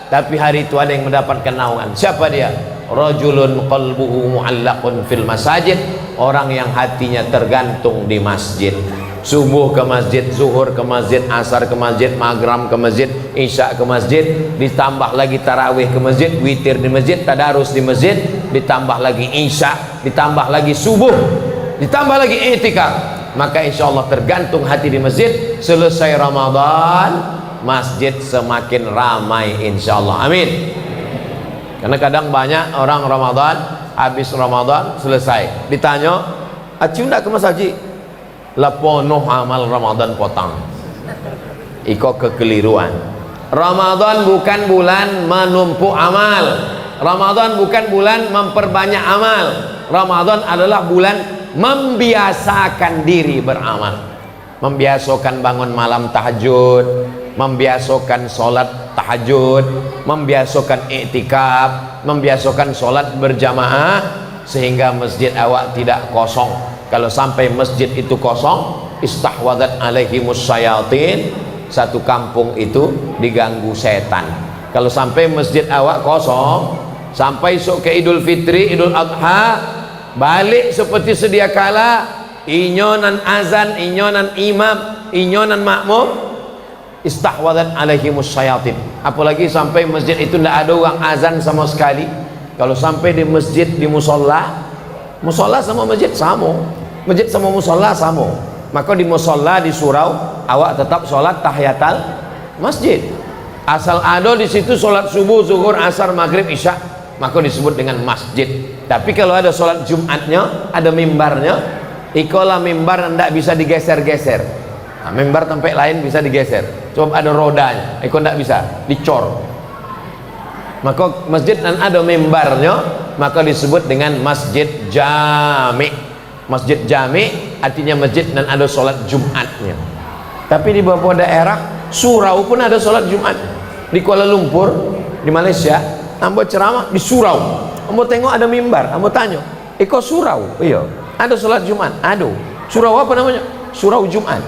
tapi hari itu ada yang mendapatkan naungan. Siapa dia? Rajulun qalbuhu mu'allaqun fil masajid, orang yang hatinya tergantung di masjid. Subuh ke masjid, zuhur ke masjid, asar ke masjid, maghrib ke masjid, isya ke masjid, ditambah lagi tarawih ke masjid, witir di masjid, tadarus di masjid, ditambah lagi isya, ditambah lagi subuh, ditambah lagi i'tikaf. Maka insyaallah tergantung hati di masjid. Selesai Ramadan, masjid semakin ramai insyaallah. Amin. Karena kadang banyak orang Ramadan, habis Ramadan selesai ditanya, acu ndak ke masjid? Lapono amal Ramadan potong. Iko kekeliruan. Ramadan bukan bulan menumpuk amal. Ramadan bukan bulan memperbanyak amal. Ramadan adalah bulan membiasakan diri beramal. Membiasakan bangun malam tahajud, membiasakan sholat tahajud, membiasakan i'tikaf, membiasakan sholat berjamaah, sehingga masjid awak tidak kosong. Kalau sampai masjid itu kosong, istahwadat alaihimus syayatin, satu kampung itu diganggu setan. Kalau sampai masjid awak kosong, sampai sok ke Idul Fitri, Idul Adha, balik seperti sedia kala, inyonan azan, inyonan imam, inyonan makmum, istahwadan alaihimus syayatin. Apalagi sampai masjid itu tidak ada orang azan sama sekali. Kalau sampai di masjid, di musola, musola sama masjid sama, masjid sama musola sama, maka di musola, di surau awak tetap sholat tahiyatul masjid. Asal ada di situ sholat subuh, zuhur, asar, maghrib, isya, maka disebut dengan masjid. Tapi kalau ada sholat Jumatnya, ada mimbarnya, ikolah mimbar tidak bisa digeser-geser. Nah, mimbar tempat lain bisa digeser, coba ada rodanya, iko tidak bisa dicor. Maka masjid dan ada mimbarnya, maka disebut dengan masjid jami. Masjid jami artinya masjid dan ada sholat Jumatnya. Tapi di beberapa daerah surau pun ada sholat Jumat. Di Kuala Lumpur, di Malaysia, ambo ceramah di surau, ambo tengok ada mimbar, ambo tanya, iko surau? Iya, ada sholat Jumat? Ada. Surau apa namanya? Surau Jumat.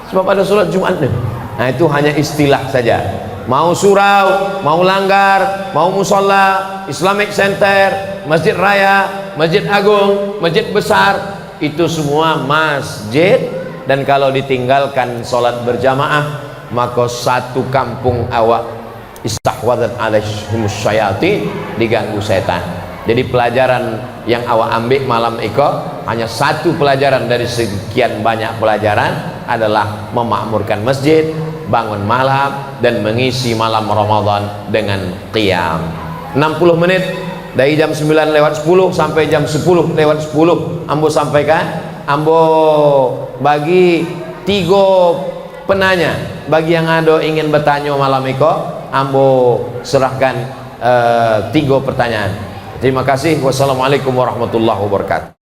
Sebab ada sholat Jumatnya. Nah, itu hanya istilah saja. Mau surau, mau langgar, mau musola, Islamic Center, Masjid Raya, Masjid Agung, Masjid Besar, itu semua masjid. Dan kalau ditinggalkan sholat berjamaah, maka satu kampung awak istahwadat alaihimus syayatin, diganggu setan. Jadi pelajaran yang awak ambil malam itu hanya satu pelajaran dari sekian banyak pelajaran, adalah memakmurkan masjid, bangun malam, dan mengisi malam Ramadan dengan qiyam. 60 menit dari jam 9 lewat 10 sampai jam 10 lewat 10 ambo sampaikan, ambo bagi 3 penanya. Bagi yang ada ingin bertanya malam itu, ambo serahkan 3 pertanyaan. Terima kasih. Wassalamualaikum warahmatullahi wabarakatuh.